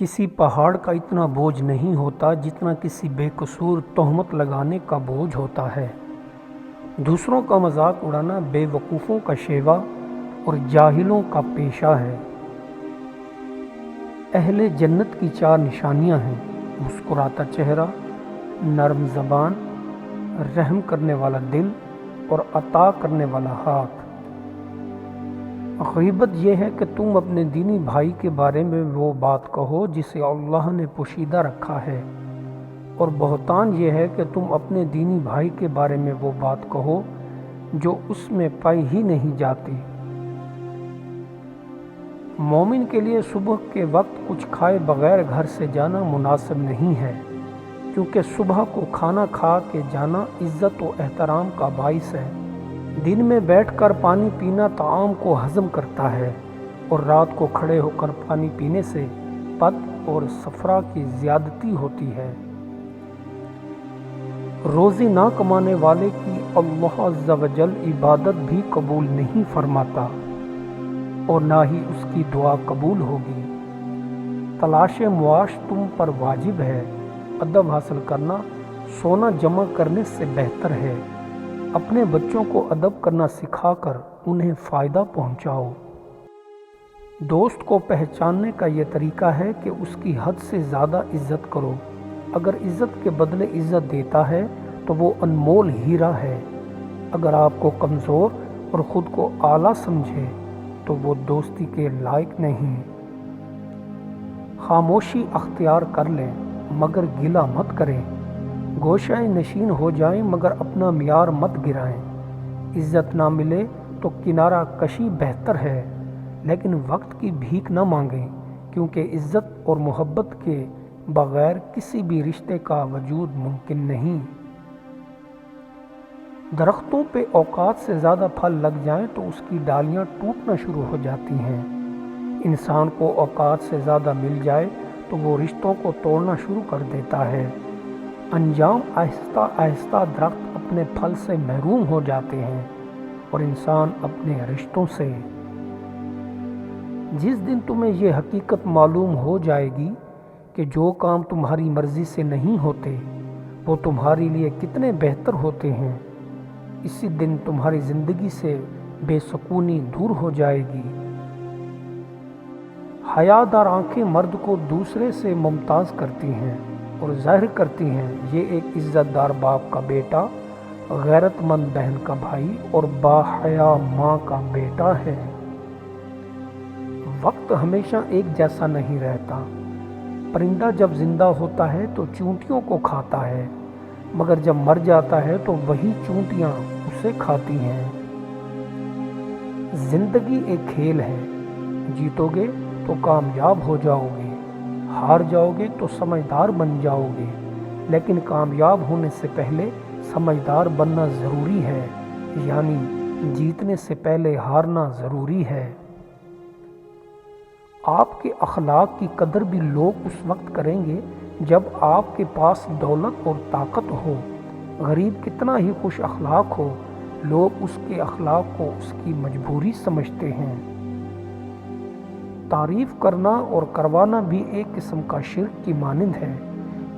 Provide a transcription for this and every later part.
کسی پہاڑ کا اتنا بوجھ نہیں ہوتا جتنا کسی بے قصور تہمت لگانے کا بوجھ ہوتا ہے۔ دوسروں کا مذاق اڑانا بے وقوفوں کا شیوا اور جاہلوں کا پیشہ ہے۔ اہل جنت کی 4 نشانیاں ہیں: مسکراتا چہرہ، نرم زبان، رحم کرنے والا دل اور عطا کرنے والا ہاتھ۔ غیبت یہ ہے کہ تم اپنے دینی بھائی کے بارے میں وہ بات کہو جسے اللہ نے پوشیدہ رکھا ہے، اور بہتان یہ ہے کہ تم اپنے دینی بھائی کے بارے میں وہ بات کہو جو اس میں پائی ہی نہیں جاتی۔ مومن کے لیے صبح کے وقت کچھ کھائے بغیر گھر سے جانا مناسب نہیں ہے، کیونکہ صبح کو کھانا کھا کے جانا عزت و احترام کا باعث ہے۔ دن میں بیٹھ کر پانی پینا طعام کو ہضم کرتا ہے، اور رات کو کھڑے ہو کر پانی پینے سے پت اور صفرا کی زیادتی ہوتی ہے۔ روزی نہ کمانے والے کی اللہ عز و جل عبادت بھی قبول نہیں فرماتا، اور نہ ہی اس کی دعا قبول ہوگی۔ تلاش معاش تم پر واجب ہے، ادب حاصل کرنا سونا جمع کرنے سے بہتر ہے۔ اپنے بچوں کو ادب کرنا سکھا کر انہیں فائدہ پہنچاؤ۔ دوست کو پہچاننے کا یہ طریقہ ہے کہ اس کی حد سے زیادہ عزت کرو۔ اگر عزت کے بدلے عزت دیتا ہے تو وہ انمول ہیرا ہے۔ اگر آپ کو کمزور اور خود کو اعلیٰ سمجھے تو وہ دوستی کے لائق نہیں۔ خاموشی اختیار کر لیں مگر گلہ مت کریں۔ گوشہ نشین ہو جائیں مگر اپنا معیار مت گرائیں۔ عزت نہ ملے تو کنارہ کشی بہتر ہے، لیکن وقت کی بھیک نہ مانگیں، کیونکہ عزت اور محبت کے بغیر کسی بھی رشتے کا وجود ممکن نہیں۔ درختوں پہ اوقات سے زیادہ پھل لگ جائیں تو اس کی ڈالیاں ٹوٹنا شروع ہو جاتی ہیں۔ انسان کو اوقات سے زیادہ مل جائے تو وہ رشتوں کو توڑنا شروع کر دیتا ہے۔ انجام آہستہ آہستہ درخت اپنے پھل سے محروم ہو جاتے ہیں، اور انسان اپنے رشتوں سے۔ جس دن تمہیں یہ حقیقت معلوم ہو جائے گی کہ جو کام تمہاری مرضی سے نہیں ہوتے وہ تمہارے لیے کتنے بہتر ہوتے ہیں، اسی دن تمہاری زندگی سے بے سکونی دور ہو جائے گی۔ حیادار آنکھیں مرد کو دوسرے سے ممتاز کرتی ہیں اور ظاہر کرتی ہیں یہ ایک عزت دار باپ کا بیٹا، غیرت مند بہن کا بھائی اور باحیا ماں کا بیٹا ہے۔ وقت ہمیشہ ایک جیسا نہیں رہتا۔ پرندہ جب زندہ ہوتا ہے تو چونٹیوں کو کھاتا ہے، مگر جب مر جاتا ہے تو وہی چونٹیاں اسے کھاتی ہیں۔ زندگی ایک کھیل ہے، جیتو گے تو کامیاب ہو جاؤ گے، ہار جاؤ گے تو سمجھدار بن جاؤ گے، لیکن کامیاب ہونے سے پہلے سمجھدار بننا ضروری ہے، یعنی جیتنے سے پہلے ہارنا ضروری ہے۔ آپ کے اخلاق کی قدر بھی لوگ اس وقت کریں گے جب آپ کے پاس دولت اور طاقت ہو۔ غریب کتنا ہی خوش اخلاق ہو، لوگ اس کے اخلاق کو اس کی مجبوری سمجھتے ہیں۔ تعریف کرنا اور کروانا بھی ایک قسم کا شرک کی مانند ہے،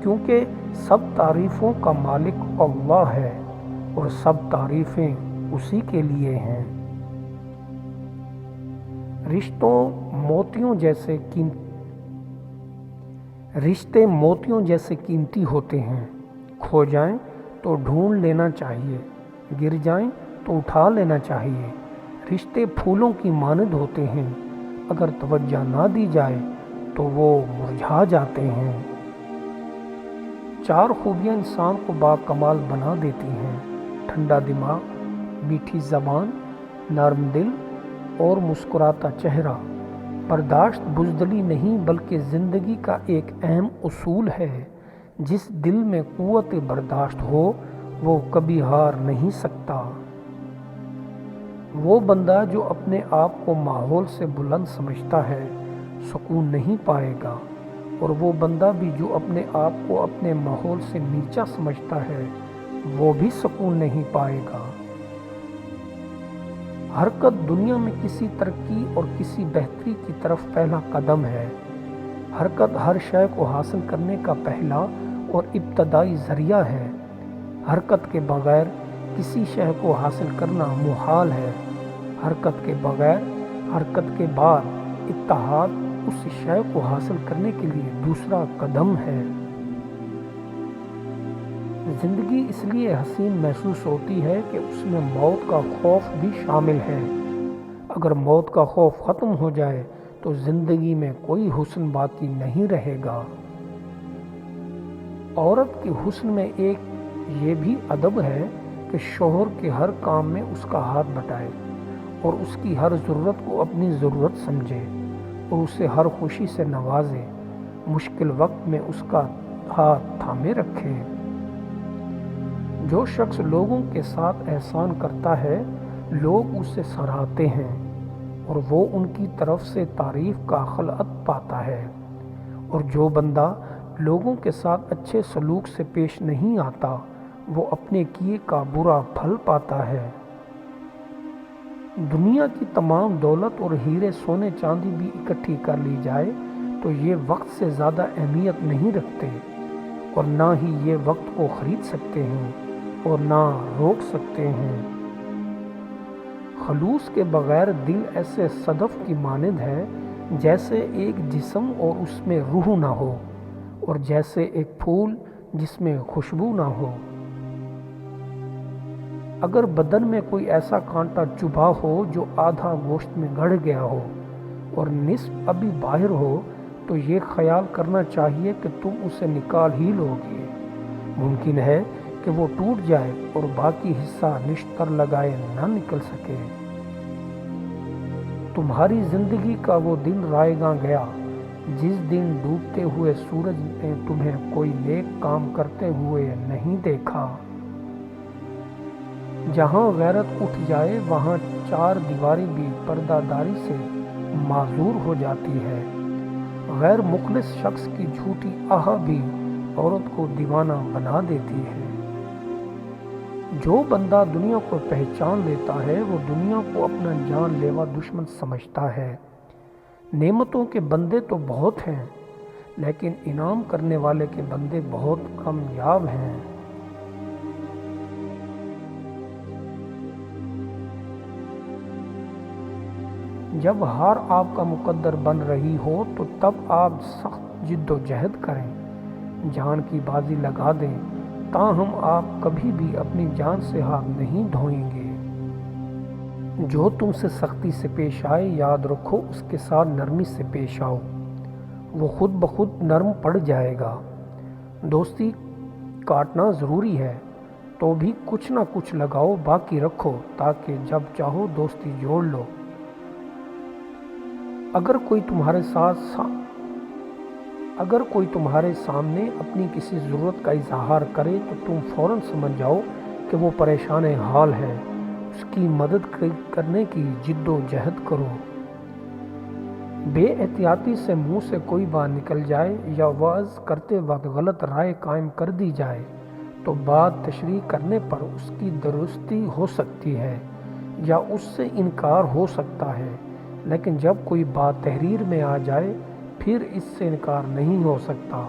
کیونکہ سب تعریفوں کا مالک اللہ ہے اور سب تعریفیں اسی کے لیے ہیں۔ رشتے موتیوں جیسے قیمتی ہوتے ہیں، کھو جائیں تو ڈھونڈ لینا چاہیے، گر جائیں تو اٹھا لینا چاہیے۔ رشتے پھولوں کی مانند ہوتے ہیں، اگر توجہ نہ دی جائے تو وہ مرجھا جاتے ہیں۔ 4 خوبیاں انسان کو باکمال بنا دیتی ہیں: ٹھنڈا دماغ، میٹھی زبان، نرم دل اور مسکراتا چہرہ۔ برداشت بزدلی نہیں بلکہ زندگی کا ایک اہم اصول ہے۔ جس دل میں قوت برداشت ہو وہ کبھی ہار نہیں سکتا۔ وہ بندہ جو اپنے آپ کو ماحول سے بلند سمجھتا ہے سکون نہیں پائے گا، اور وہ بندہ بھی جو اپنے آپ کو اپنے ماحول سے نیچا سمجھتا ہے وہ بھی سکون نہیں پائے گا۔ حرکت دنیا میں کسی ترقی اور کسی بہتری کی طرف پہلا قدم ہے۔ حرکت ہر شے کو حاصل کرنے کا پہلا اور ابتدائی ذریعہ ہے۔ حرکت کے بغیر کسی شے کو حاصل کرنا محال ہے۔ حرکت کے بغیر حرکت کے بعد اتحاد اس شے کو حاصل کرنے کے لیے دوسرا قدم ہے۔ زندگی اس لیے حسین محسوس ہوتی ہے کہ اس میں موت کا خوف بھی شامل ہے۔ اگر موت کا خوف ختم ہو جائے تو زندگی میں کوئی حسن باقی نہیں رہے گا۔ عورت کے حسن میں ایک یہ بھی ادب ہے کہ شوہر کے ہر کام میں اس کا ہاتھ بٹائے اور اس کی ہر ضرورت کو اپنی ضرورت سمجھے اور اسے ہر خوشی سے نوازے، مشکل وقت میں اس کا ہاتھ تھامے رکھے۔ جو شخص لوگوں کے ساتھ احسان کرتا ہے لوگ اسے سراہتے ہیں اور وہ ان کی طرف سے تعریف کا خلعت پاتا ہے، اور جو بندہ لوگوں کے ساتھ اچھے سلوک سے پیش نہیں آتا وہ اپنے کیے کا برا پھل پاتا ہے۔ دنیا کی تمام دولت اور ہیرے سونے چاندی بھی اکٹھی کر لی جائے تو یہ وقت سے زیادہ اہمیت نہیں رکھتے، اور نہ ہی یہ وقت کو خرید سکتے ہیں اور نہ روک سکتے ہیں۔ خلوص کے بغیر دل ایسے صدف کی مانند ہے جیسے ایک جسم اور اس میں روح نہ ہو، اور جیسے ایک پھول جس میں خوشبو نہ ہو۔ اگر بدن میں کوئی ایسا کانٹا چبھا ہو جو آدھا گوشت میں گڑ گیا ہو اور نصف ابھی باہر ہو تو یہ خیال کرنا چاہیے کہ تم اسے نکال ہی لوگے۔ ممکن ہے کہ وہ ٹوٹ جائے اور باقی حصہ نشتر لگائے نہ نکل سکے۔ تمہاری زندگی کا وہ دن رائے گاں گیا جس دن ڈوبتے ہوئے سورج نے تمہیں کوئی نیک کام کرتے ہوئے نہیں دیکھا۔ جہاں غیرت اٹھ جائے وہاں چار دیواری بھی پردہ داری سے معذور ہو جاتی ہے۔ غیر مخلص شخص کی جھوٹی آہ بھی عورت کو دیوانہ بنا دیتی ہے۔ جو بندہ دنیا کو پہچان لیتا ہے وہ دنیا کو اپنا جان لیوا دشمن سمجھتا ہے۔ نعمتوں کے بندے تو بہت ہیں لیکن انعام کرنے والے کے بندے بہت کامیاب ہیں۔ جب ہار آپ کا مقدر بن رہی ہو تو تب آپ سخت جد و جہد کریں، جان کی بازی لگا دیں، تاہم آپ کبھی بھی اپنی جان سے ہاتھ نہیں دھوئیں گے۔ جو تم سے سختی سے پیش آئے یاد رکھو اس کے ساتھ نرمی سے پیش آؤ، وہ خود بخود نرم پڑ جائے گا۔ دوستی کاٹنا ضروری ہے تو بھی کچھ نہ کچھ لگاؤ باقی رکھو تاکہ جب چاہو دوستی جوڑ لو۔ اگر کوئی تمہارے سامنے اپنی کسی ضرورت کا اظہار کرے تو تم فوراً سمجھ جاؤ کہ وہ پریشان حال ہے، اس کی مدد کرنے کی جد و جہد کرو۔ بے احتیاطی سے منہ سے کوئی بات نکل جائے یا وعظ کرتے وقت غلط رائے قائم کر دی جائے تو بات تشریح کرنے پر اس کی درستی ہو سکتی ہے یا اس سے انکار ہو سکتا ہے، لیکن جب کوئی بات تحریر میں آ جائے پھر اس سے انکار نہیں ہو سکتا۔